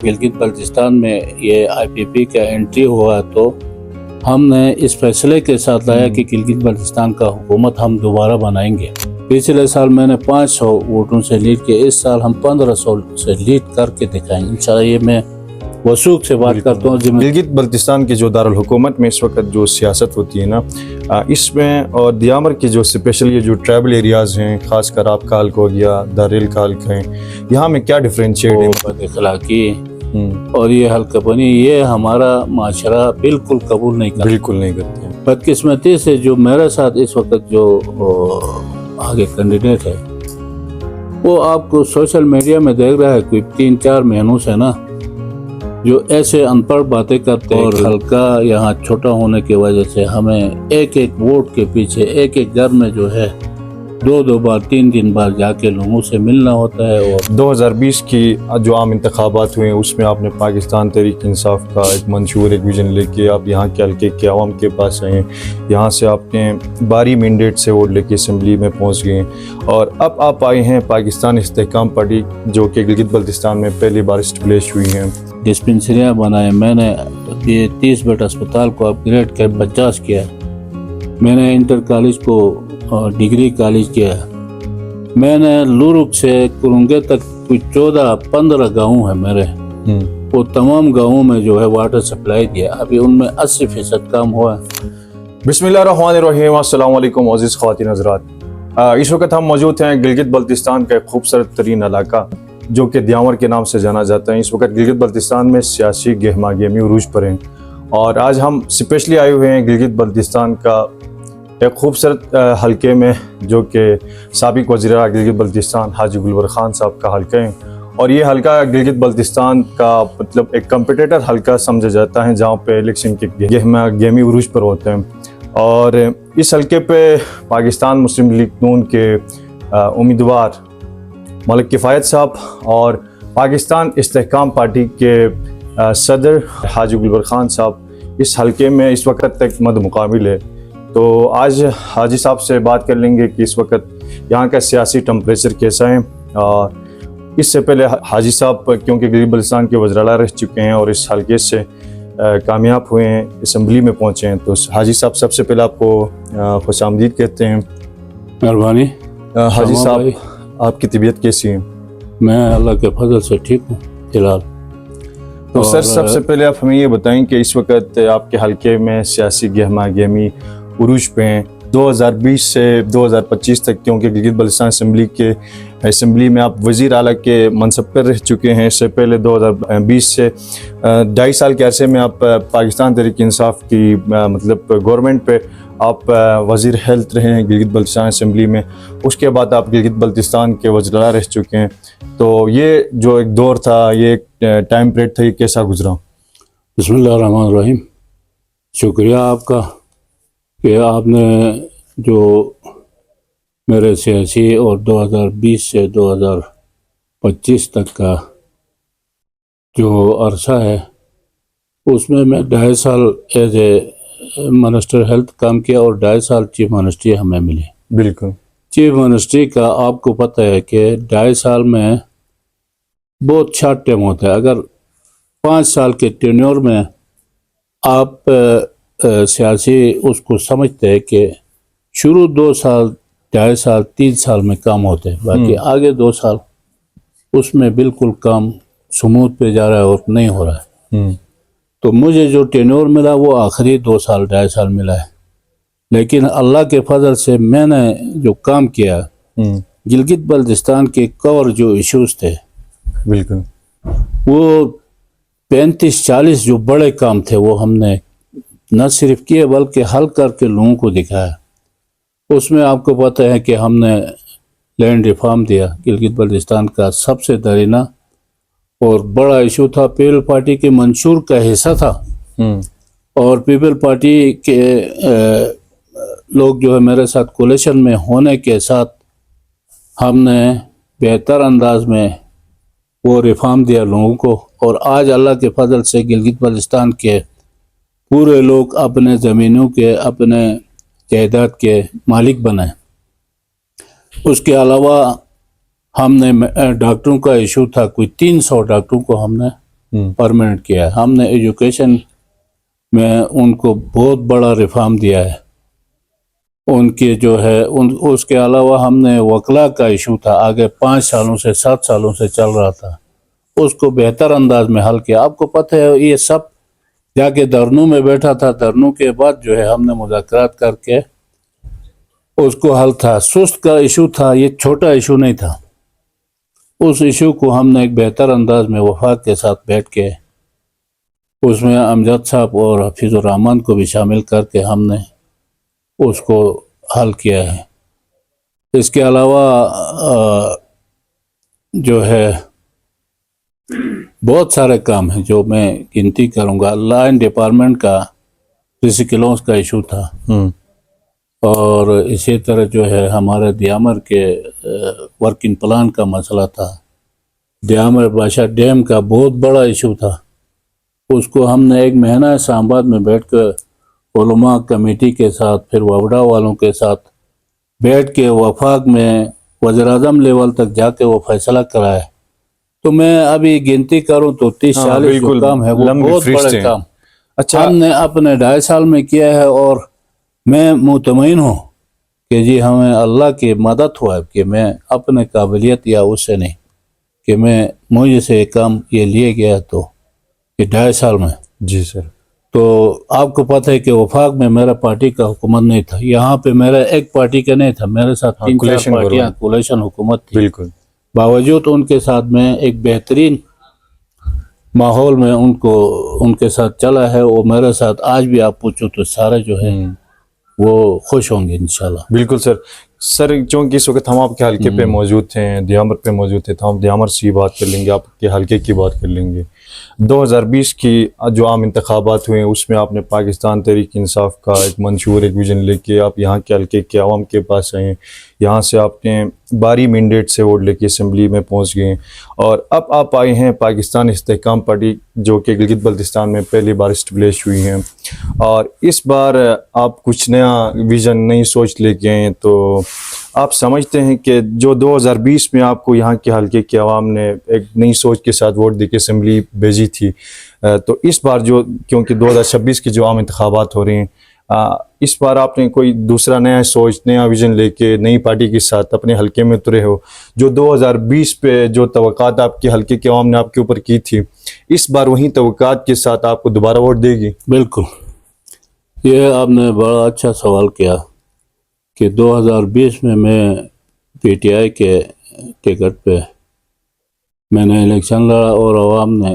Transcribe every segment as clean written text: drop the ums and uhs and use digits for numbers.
गिलगित बल्तिस्तान में ये आईपीपी का एंट्री हुआ तो हमने इस फैसले के साथ लाया कि गिलगित बल्तिस्तान का हुकूमत हम दोबारा बनाएंगे। पिछले साल मैंने 500 वोटों से लीड किया, इस साल हम 1500 से लीड करके दिखाएंगे इंशाल्लाह। ये मैं वसूख से बात करता हूँ। गिलगित बल्तिस्तान की जो दारुल हुकूमत में इस वक्त जो सियासत होती है ना, इसमें और दियामर की जो स्पेशल ये जो ट्राइबल एरियाज़ हैं, खासकर आपका हल्का हो गया, दारेल का हल्का है, यहाँ में क्या डिफरेंशिएट है? अखलाकी और ये हल्कापनी ये हमारा माशरा बिल्कुल कबूल नहीं करते। बदकिस्मती से जो मेरे साथ इस वक्त जो आगे कैंडिडेट है वो आपको सोशल मीडिया में देख रहा है, कोई 3-4 महीनों से ना, जो ऐसे अनपढ़ बातें करते हैं। और हल्का यहाँ छोटा होने की वजह से हमें एक एक वोट के पीछे एक एक घर में जो है 2-2 बार 3-3 बार जाके लोगों से मिलना होता है। और 2020 की जो आम इंतखाबात हुए उसमें आपने पाकिस्तान तहरीक इंसाफ का एक मंशूर, एक विजन लेके आप यहाँ के हल्के के आवाम के पास आए, यहाँ से आपने 12 मैंडेट से वोट लेके असम्बली में पहुँच गए और अब आप आए हैं पाकिस्तान इस्तेहकाम पार्टी, जो कि गिलगित बल्तिस्तान में पहली बार इस्टेब्लिश हुई हैं। डिस्पेंसरियाँ बनाए, मैंने ये 30 बेड अस्पताल को अपग्रेड कर 50 किया, मैंने इंटर कॉलेज को डिग्री कॉलेज किया, मैंने लुरुक से कुरुंगे तक कुछ 14-15 गाँव है मेरे, वो तमाम गाँवों में जो है वाटर सप्लाई दिया। अभी उनमें 80% काम हुआ है। बिस्मिल्लाहिर्रहमानिर्रहीम, अस्सलाम वालेकुम अज़ीज़ ख़वातीन हज़रात। इस वक्त हम मौजूद हैं गिलगित बल्तिस्तान का एक खूबसूरत तरीन इलाका जो कि दियामर के नाम से जाना जाता है। इस वक्त गिलगित बल्तिस्तान में सियासी गहमा गहमी उरूज पर हैं और आज हम स्पेशली आए हुए हैं गिलगित बल्तिस्तान का एक खूबसूरत हल्के में, जो कि साबिक वज़ीर गिलगित बल्तिस्तान हाजी गुलबर खान साहब का हल्का है। और ये हल्का गिलगित बल्तिस्तान का मतलब एक कम्पिटिटर हल्का समझा जाता है, जहाँ पे इलेक्शन के गहमा गहमी उरूज पर होते हैं। और इस हल्के पे पाकिस्तान मुस्लिम लीग नून के उम्मीदवार मलिक किफ़ायत साहब और पाकिस्तान इस्तेहकाम पार्टी के सदर हाजी गुलबर खान साहब इस हल्के में इस वक्त तक मद मुकाबिल है। तो आज हाजी साहब से बात कर लेंगे कि इस वक्त यहाँ का सियासी टेम्परेचर कैसा है। और इससे पहले हाजी साहब क्योंकि गिलगित बल्तिस्तान के वज़ीर आला रह चुके हैं और इस हल्के से कामयाब हुए हैं, असम्बली में पहुँचे हैं, तो हाजी साहब सबसे पहले आपको खुश आमदीद कहते हैं। मेहरबानी। हाजी साहब, आपकी तबीयत कैसी है? मैं अल्लाह के फजल से ठीक हूँ फिलहाल। तो सर, सबसे पहले आप हमें ये बताएं कि इस वक्त आपके हल्के में सियासी गहमा गहमी उरूज पे हैं 2020 से 2025 तक, क्योंकि गिलगित बल्तिस्तान असम्बली में आप वज़ीर आला के मनसब पर रह चुके हैं। इससे पहले 2020 से 2.5 साल के अरसे में आप पाकिस्तान तहरीक इंसाफ की मतलब गवर्नमेंट पे आप वज़ीर हेल्थ रहे हैं गिलगित बल्तिस्तान असम्बली में। उसके बाद आप गिलगित बल्तिस्तान के वज़ीर आला रह चुके हैं। तो ये जो एक दौर था, ये एक टाइम पीरियड था, ये कैसा गुजरा? बिस्मिल्लाहिर्रहमानिर्रहीम, शुक्रिया आपका कि आपने जो मेरे सियासी और 2020 से 2025 तक का जो अरसा है उसमें मैं 2.5 साल एज ए मिनिस्टर हेल्थ काम किया और 2.5 साल चीफ मिनिस्ट्री हमें मिली। बिल्कुल। चीफ मिनिस्ट्री का आपको पता है कि 2.5 साल में बहुत शॉर्ट टाइम होता है। अगर 5 साल के टेन्योर में आप सियासी उसको समझते हैं कि शुरू 2 साल 2.5 साल 3 साल में काम होते हैं, बाकी आगे 2 साल उसमें बिल्कुल काम स्मूथ पे जा रहा है और नहीं हो रहा है। तो मुझे जो टेन्योर मिला वो आखिरी 2 साल 2.5 साल मिला है, लेकिन अल्लाह के फजल से मैंने जो काम किया गिलगित बल्तिस्तान के कवर जो इश्यूज थे, बिल्कुल, वो 35-40 जो बड़े काम थे वो हमने न सिर्फ किए बल्कि हल करके लोगों को दिखाया। उसमें आपको पता है कि हमने लैंड रिफॉर्म दिया। गिलगित बल्तिस्तान का सबसे दरीना और बड़ा इशू था, पीपल पार्टी के मंशूर का हिस्सा था और पीपल पार्टी के लोग जो है मेरे साथ कोलिशन में होने के साथ हमने बेहतर अंदाज में वो रिफॉर्म दिया लोगों को। और आज अल्लाह के फजल से गिलगित बल्तिस्तान के पूरे लोग अपने ज़मीनों के, अपने जायदाद के मालिक बने। उसके अलावा हमने डॉक्टरों का इशू था, कोई 300 डॉक्टरों को हमने परमानेंट किया है। हमने एजुकेशन में उनको बहुत बड़ा रिफॉर्म दिया है। उनके जो है उसके अलावा हमने वकला का इशू था, आगे 5 सालों से 7 सालों से चल रहा था, उसको बेहतर अंदाज में हल किया। आपको पता है ये सब जाके धरनों में बैठा था, धरनों के बाद जो है हमने मुज़ाकरात करके उसको हल था। सुस्त का इशू था, ये छोटा इशू नहीं था। उस इशू को हमने एक बेहतर अंदाज में वफाक के साथ बैठ के उसमें अमजद साहब और हफीज़ुर रहमान को भी शामिल करके हमने उसको हल किया है। इसके अलावा जो है बहुत सारे काम हैं जो मैं गिनती करूंगा। लॉ एंड डिपार्टमेंट का फिजिकलोंस का इशू था, और इसी तरह जो है हमारे दियामर के वर्किंग प्लान का मसला था। दियामर बादशाह डैम का बहुत बड़ा इशू था, उसको हमने 1 महीना इस्लामाबाद में बैठकर उलमा कमेटी के साथ, फिर वफदा वालों के साथ बैठ के वफाक में वज़ीर-ए-आज़म लेवल तक जाके वो फैसला कराया। तो मैं अभी गिनती करूं तो 30-40 जो काम है वो बहुत बड़े काम हमने अपने 2.5 साल में किया है। और मैं मुतमईन हूँ कि जी हमें अल्लाह की मदद हुआ है कि मैं अपने काबिलियत या उससे नहीं, कि मुझे से काम ये लिए गया तो ये 2.5 साल में। जी सर। तो आपको पता है कि वफाक में मेरा पार्टी का हुकूमत नहीं था, यहाँ पे मेरा एक पार्टी का नहीं था, मेरे साथ 3-4 पार्टियां कोलिशन हुकूमत थी। बिल्कुल। बावजूद उनके साथ में एक बेहतरीन माहौल में उनके साथ चला है। वो मेरे साथ आज भी आप पूछो तो सारे जो है वो खुश होंगे इंशाल्लाह। बिल्कुल सर। सर चूँकि इस वक्त हम आपके हल्के पे मौजूद थे, दियामर पे मौजूद थे, तो हम दियामर से बात कर लेंगे, आपके हल्के की बात कर लेंगे। 2020 की जो आम इंतखाबात हुए उसमें आपने पाकिस्तान तहरीक इंसाफ का एक मंशूर, एक विजन लेके आप यहाँ के हल्के के आवाम के पास आए। यहाँ से आपने बारी मैंडेट से वोट लेके असम्बली में पहुँच गए, और अब आप आए हैं पाकिस्तान इस्तेहकाम पार्टी, जो कि गिलगित बल्तिस्तान में पहली बार इस्टेब्लिश हुई हैं, और इस बार आप कुछ नया विज़न, नई सोच लेके आए। तो आप समझते हैं कि जो 2020 में आपको यहाँ के हल्के के आवाम ने एक नई सोच के साथ वोट देके असम्बली भेजी थी, तो इस बार जो, क्योंकि 2026 की जो आम इंतखाबात हो रहे हैं, इस बार आपने कोई दूसरा नया सोच, नया विज़न लेके नई पार्टी के साथ अपने हल्के में उतरे हो, जो 2020 पे जो तवक्कात आपके हल्के के आवाम ने आपके ऊपर की थी, इस बार वही तवक्कात के साथ आपको दोबारा वोट देगी? बिल्कुल, ये आपने बड़ा अच्छा सवाल किया कि 2020 में मैं पीटीआई के टिकट पे मैंने इलेक्शन लड़ा और आवाम ने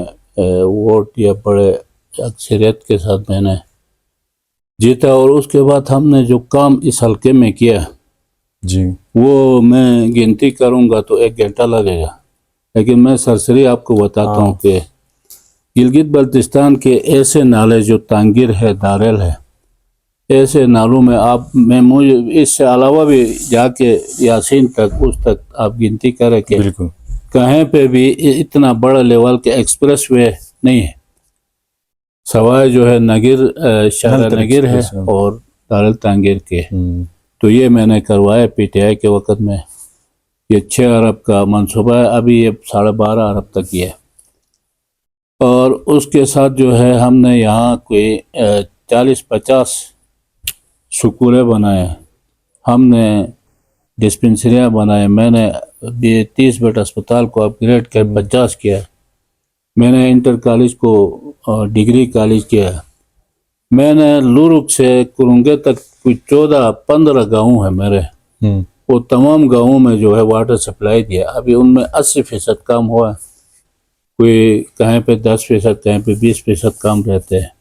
वोट दिया, बड़े अक्सरियत के साथ मैंने जीता। और उसके बाद हमने जो काम इस हल्के में किया जी, वो मैं गिनती करूंगा तो 1 घंटा लगेगा, लेकिन मैं सरसरी आपको बताता हूँ कि गिलगित बल्तिस्तान के ऐसे नाले जो तांगिर है, दारेल है, ऐसे नालों में मुझे इससे अलावा भी जाके यासीन तक, उस तक आप गिनती करें कि बिल्कुल कहीं पे भी इतना बड़ा लेवल के एक्सप्रेस वे नहीं है, सवाए जो है नगिर शहर नगिर है और दारेल तांगिर के। तो ये मैंने करवाया पीटीआई के वक़्त में। ये 6 अरब का मंसूबा है, अभी ये 12.5 अरब तक ही है। और उसके साथ जो है हमने यहाँ कोई 40-50 स्कूलें बनाए, हमने डिस्पेंसरियाँ बनाए, मैंने 30 बेड अस्पताल को अपग्रेड कर 50 किया, मैंने इंटर कॉलेज को डिग्री कॉलेज किया, मैंने लुरुक से कुरुंगे तक कुछ 14-15 गाँव है मेरे, वो तमाम गाँवों में जो है वाटर सप्लाई दिया। अभी उनमें 80% काम हुआ है, कोई कहीं पे 10%, कहीं पे 20% काम रहते हैं।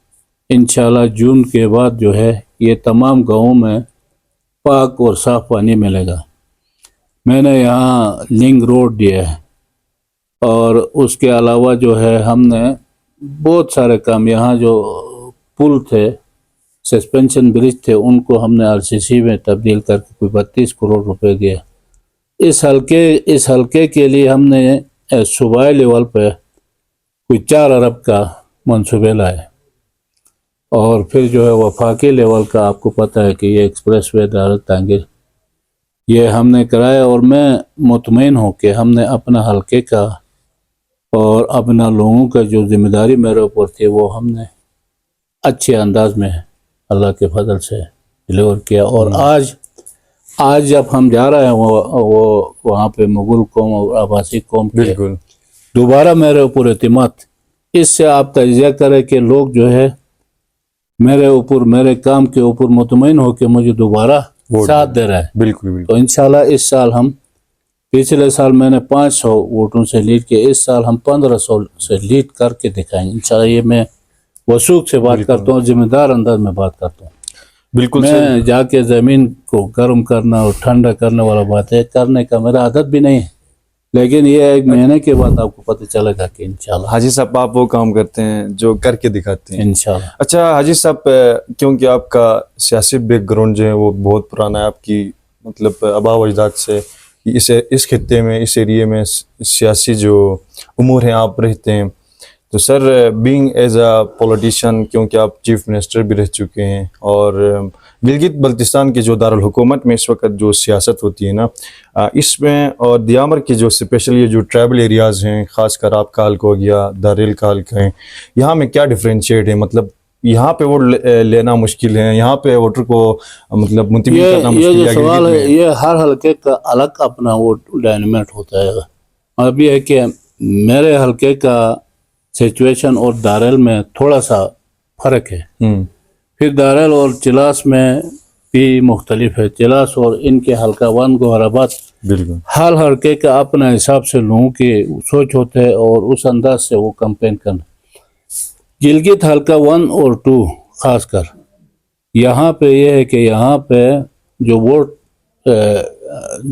इंशाल्लाह जून के बाद जो है ये तमाम गाँवों में पाक और साफ़ पानी मिलेगा। मैंने यहाँ लिंक रोड दिया है, और उसके अलावा जो है हमने बहुत सारे काम, यहाँ जो पुल थे, सस्पेंशन ब्रिज थे, उनको हमने आरसीसी में तब्दील करके कोई 32 करोड़ रुपए दिए। इस हल्के के लिए हमने सूबाई लेवल पे कोई 4 अरब का मंसूबे लाए, और फिर जो है वफाकी लेवल का आपको पता है कि ये एक्सप्रेस वे दारेल तांगिर ये हमने कराया। और मैं मुतमईन हूँ कि हमने अपना हल्के का اور اپنا لوگوں کا جو ذمہ داری میرے اوپر تھی وہ ہم نے اچھے انداز میں اللہ کے فضل سے ڈلیور کیا. اور آج جب ہم جا رہے ہیں وہ وہاں پہ مغل قوم اور آباسی قوم کے بالکل دوبارہ میرے اوپر اعتماد، اس سے آپ تجزیہ کریں کہ لوگ جو ہے میرے اوپر، میرے کام کے اوپر مطمئن ہو کے مجھے دوبارہ ساتھ دے رہا ہے. بالکل تو انشاءاللہ اس سال ہم، پچھلے سال میں نے 500 ووٹوں سے لیڈ کیا، اس سال ہم 1500 سے لیڈ کر کے دکھائیں گے انشاءاللہ. یہ میں وثوق سے بات کرتا ہوں، ذمہ دار انداز میں بات کرتا ہوں. بالکل میں جا کے زمین کو گرم کرنا اور ٹھنڈا کرنے والا بات ہے کرنے کا میرا عادت بھی نہیں ہے، لیکن یہ ایک مہینے کے بعد آپ کو پتہ چلے گا کہ انشاءاللہ حاجی صاحب آپ وہ کام کرتے ہیں جو کر کے دکھاتے ہیں انشاءاللہ. اچھا حاجی صاحب، کیونکہ آپ کا سیاسی بیک گراؤنڈ جو ہے وہ بہت پرانا ہے، آپ کی مطلب آباء و اجداد سے اس خطے میں، اس ایریے میں سیاسی جو امور ہیں آپ رہتے ہیں. تو سر بینگ ایز اے پولیٹیشین، کیونکہ آپ چیف منسٹر بھی رہ چکے ہیں، اور گلگت بلتستان کے جو دارالحکومت میں اس وقت جو سیاست ہوتی ہے نا، اس میں اور دیامر کی جو اسپیشل یہ جو ٹرائبل ایریاز ہیں، خاص کر آپ کا حلقہ ہو گیا، داریل کا حلقہ ہے، یہاں میں کیا ڈفرینشیٹ ہے؟ مطلب یہاں پہ ووٹ لینا مشکل ہے، یہاں پہ ووٹر کو مطلب منتخب کرنا یہ مشکل جو ہے سوال گلگت ہے، میں؟ یہ ہر حلقے کا الگ اپنا وہ ڈائنامٹ ہوتا ہے. اب یہ ہے کہ میرے حلقے کا سچویشن اور داریل میں تھوڑا سا فرق ہے. پھر داریل اور چلاس میں بھی مختلف ہے. چلاس اور ان کے حلقہ 1 گوہر آباد، بالکل ہر حلقے کا اپنا حساب سے لوگوں کی سوچ ہوتا ہے اور اس انداز سے وہ کمپین کرنا. گلگت حلقہ 1 اور 2 خاص کر یہاں پہ یہ ہے کہ یہاں پہ جو ووٹ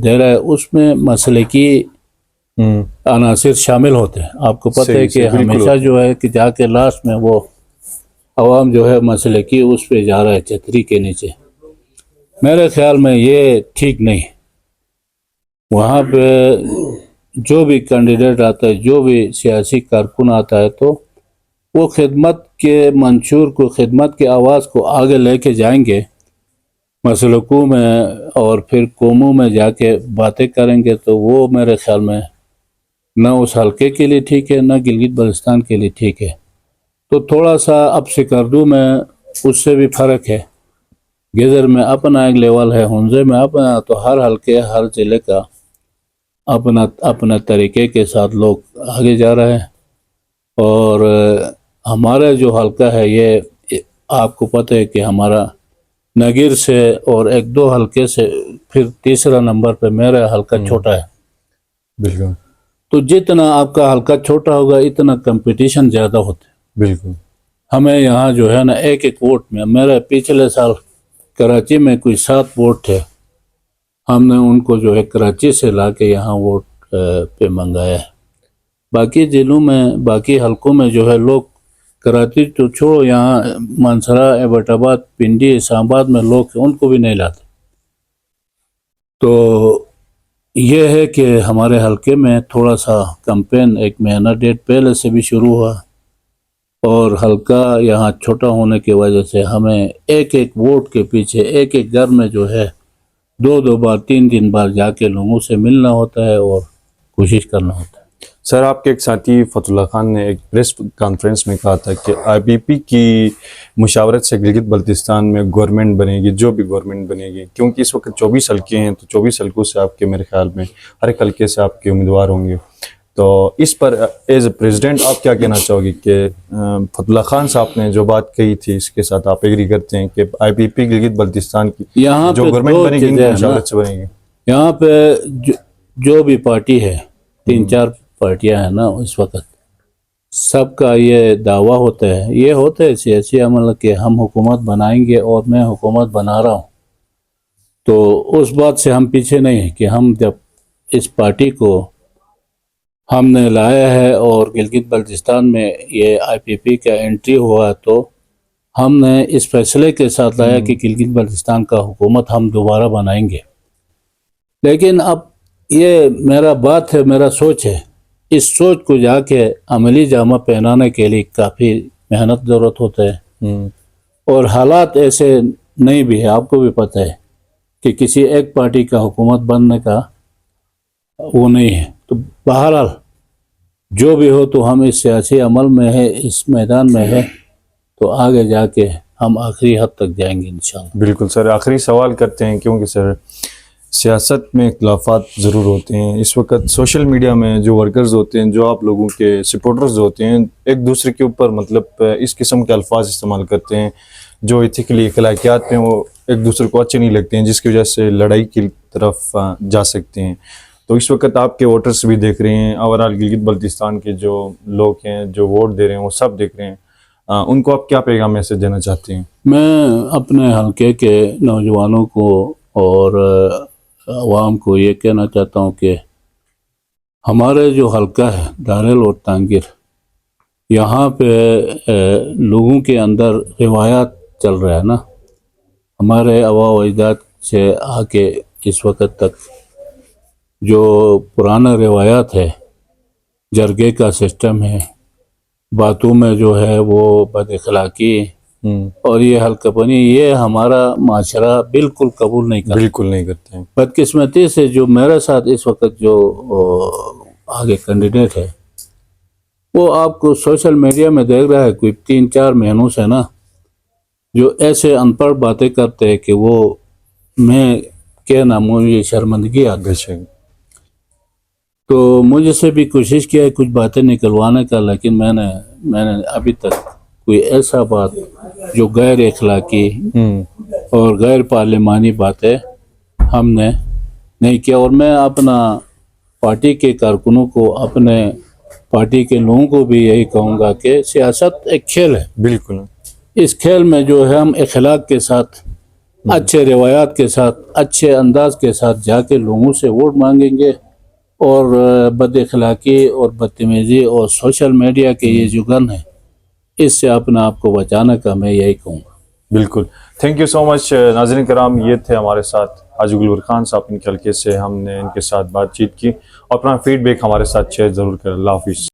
دے رہا ہے اس میں مسلکی عناصر شامل ہوتے ہیں. آپ کو پتہ ہے کہ ہمیشہ جو ہے کہ جا کے لاسٹ میں وہ عوام جو ہے مسلکی اس پہ جا رہا ہے چھتری کے نیچے. میرے خیال میں یہ ٹھیک نہیں. وہاں پہ جو بھی کینڈیڈیٹ آتا ہے، جو بھی سیاسی کارکن آتا ہے، تو وہ خدمت کے منشور کو، خدمت کے آواز کو آگے لے کے جائیں گے مسلکوں میں، اور پھر قوموں میں جا کے باتیں کریں گے. تو وہ میرے خیال میں نہ اس حلقے کے لیے ٹھیک ہے، نہ گلگت بلتستان کے لیے ٹھیک ہے. تو تھوڑا سا اب سکردو میں اس سے بھی فرق ہے. گیزر میں اپنا ایک لیول ہے، ہنزے میں اپنا. تو ہر حلقے، ہر ضلع کا اپنا طریقے کے ساتھ لوگ آگے جا رہے ہیں. اور ہمارا جو حلقہ ہے، یہ آپ کو پتہ ہے کہ ہمارا نگیر سے اور 1-2 حلقے سے پھر تیسرا نمبر پہ میرا حلقہ چھوٹا ہے. بالکل. تو جتنا آپ کا حلقہ چھوٹا ہوگا اتنا کمپٹیشن زیادہ ہوتا ہے. بالکل. ہمیں یہاں جو ہے نا ایک ووٹ میں، میرے پچھلے سال کراچی میں کوئی 7 ووٹ تھے، ہم نے ان کو جو ہے کراچی سے لا کے یہاں ووٹ پہ منگایا ہے. باقی ضلعوں میں، باقی حلقوں میں جو ہے لوگ، کراچی تو چھوڑو، یہاں مانسرا، ایبٹ آباد، پنڈی، اسلام آباد میں لوگ ان کو بھی نہیں لاتے. تو یہ ہے کہ ہمارے حلقے میں تھوڑا سا کمپین 1 مہینہ 1.5 پہلے سے بھی شروع ہوا، اور حلقہ یہاں چھوٹا ہونے کی وجہ سے ہمیں ایک ووٹ کے پیچھے ایک گھر میں جو ہے 2 بار 3 بار جا کے لوگوں سے ملنا ہوتا ہے اور کوشش کرنا ہوتا ہے. سر آپ کے ایک ساتھی فتح اللہ خان نے ایک پریس کانفرنس میں کہا تھا کہ آئی پی پی کی مشاورت سے گلگت بلتستان میں گورنمنٹ بنے گی، جو بھی گورنمنٹ بنے گی، کیونکہ اس وقت 24 حلقے ہیں، تو 24 حلقوں سے آپ کے، میرے خیال میں ہر ایک حلقے سے آپ کے امیدوار ہوں گے. تو اس پر ایز اے پریزیڈنٹ آپ کیا کہنا چاہو گے کہ فتح اللہ خان صاحب نے جو بات کہی تھی، اس کے ساتھ آپ ایگری کرتے ہیں کہ آئی پی پی گلگت بلتستان کی جو گورنمنٹ بنے گی ان کی مشاورت سے بنے گی؟ یہاں پہ جو بھی پارٹی ہے، 3-4 پارٹیاں ہیں نا اس وقت، سب کا یہ دعویٰ ہوتا ہے، یہ ہوتا ہے سیاسی عمل کہ ہم حکومت بنائیں گے اور میں حکومت بنا رہا ہوں. تو اس بات سے ہم پیچھے نہیں ہیں کہ ہم جب اس پارٹی کو ہم نے لایا ہے اور گلگت بلتستان میں یہ آئی پی پی کا انٹری ہوا، تو ہم نے اس فیصلے کے ساتھ لایا کہ گلگت بلتستان کا حکومت ہم دوبارہ بنائیں گے. لیکن اب یہ میرا بات ہے، میرا سوچ ہے، اس سوچ کو جا کے عملی جامہ پہنانے کے لیے کافی محنت ضرورت ہوتا ہے، اور حالات ایسے نہیں بھی ہے. آپ کو بھی پتہ ہے کہ کسی ایک پارٹی کا حکومت بننے کا وہ نہیں ہے. تو بہرحال जो भी हो तो हम इस सियासी अमल में है, इस मैदान में है, तो आगे जाके हम आखिरी हद तक जाएंगे इंशाल्लाह। बिल्कुल सर, आखिरी सवाल करते हैं, क्योंकि सर सियासत में इख्तलाफात ज़रूर होते हैं। इस वक्त सोशल मीडिया में जो वर्कर्स होते हैं, जो आप लोगों के सपोर्टर्स होते हैं, एक दूसरे के ऊपर मतलब इस किस्म के अल्फाज इस्तेमाल करते हैं जो इथिकली अखलाकियात में वो एक दूसरे को अच्छे नहीं लगते हैं, जिसकी वजह से लड़ाई की तरफ जा सकते हैं। तो इस वक्त आपके वोटर्स भी देख रहे हैं, ओवरऑल गिलगित बल्तिस्तान के जो लोग हैं जो वोट दे रहे हैं वो सब देख रहे हैं, उनको आप क्या पैगाम मैसेज देना चाहते हैं? मैं अपने हलके के नौजवानों को और अवाम को ये कहना चाहता हूँ कि हमारे जो हलका है दारेल और तांगिर, यहाँ पे लोगों के अंदर रिवायात चल रहा है ना, हमारे आबा व अजदाद से आके इस वक्त तक जो पुराना रिवायात है, जरगे का सिस्टम है, बातों में जो है वो बदअखलाकी और ये हल्कापनी, ये हमारा माशरा बिल्कुल कबूल नहीं करता। बिल्कुल नहीं करते हैं। बदकिस्मती से जो मेरे साथ इस वक्त जो आगे कैंडिडेट है, वो आपको सोशल मीडिया में देख रहा है कोई 3-4 महीनों से ना, जो ऐसे अनपढ़ बातें करते हैं कि वो मैं क्या नाम, मुझे शर्मिंदगी आ गई। तो मुझे से भी कोशिश किया है कुछ बातें निकलवाने का, लेकिन मैंने अभी तक कोई ऐसा बात जो गैर अखलाकी और गैर पार्लिमानी बातें हमने नहीं किया। और मैं अपना पार्टी के कारकुनों को, अपने पार्टी के लोगों को भी यही कहूँगा कि सियासत एक खेल है। बिल्कुल, इस खेल में जो है हम अखलाक के साथ, अच्छे रवायात के साथ, अच्छे अंदाज के साथ जाके लोगों से वोट मांगेंगे, और बदअखलाकी और बदतमीजी और सोशल मीडिया के ये जो गन है, इससे अपने आप को बचाने का मैं यही कहूँगा। बिल्कुल, थैंक यू सो मच। नाज़रीन करम, ये थे हमारे साथ हाजी गुलबर खान साहब, इनके हल्के से हमने इनके साथ बातचीत की, और अपना फीडबैक हमारे साथ शेयर ज़रूर करें। अल्लाह हाफिज़।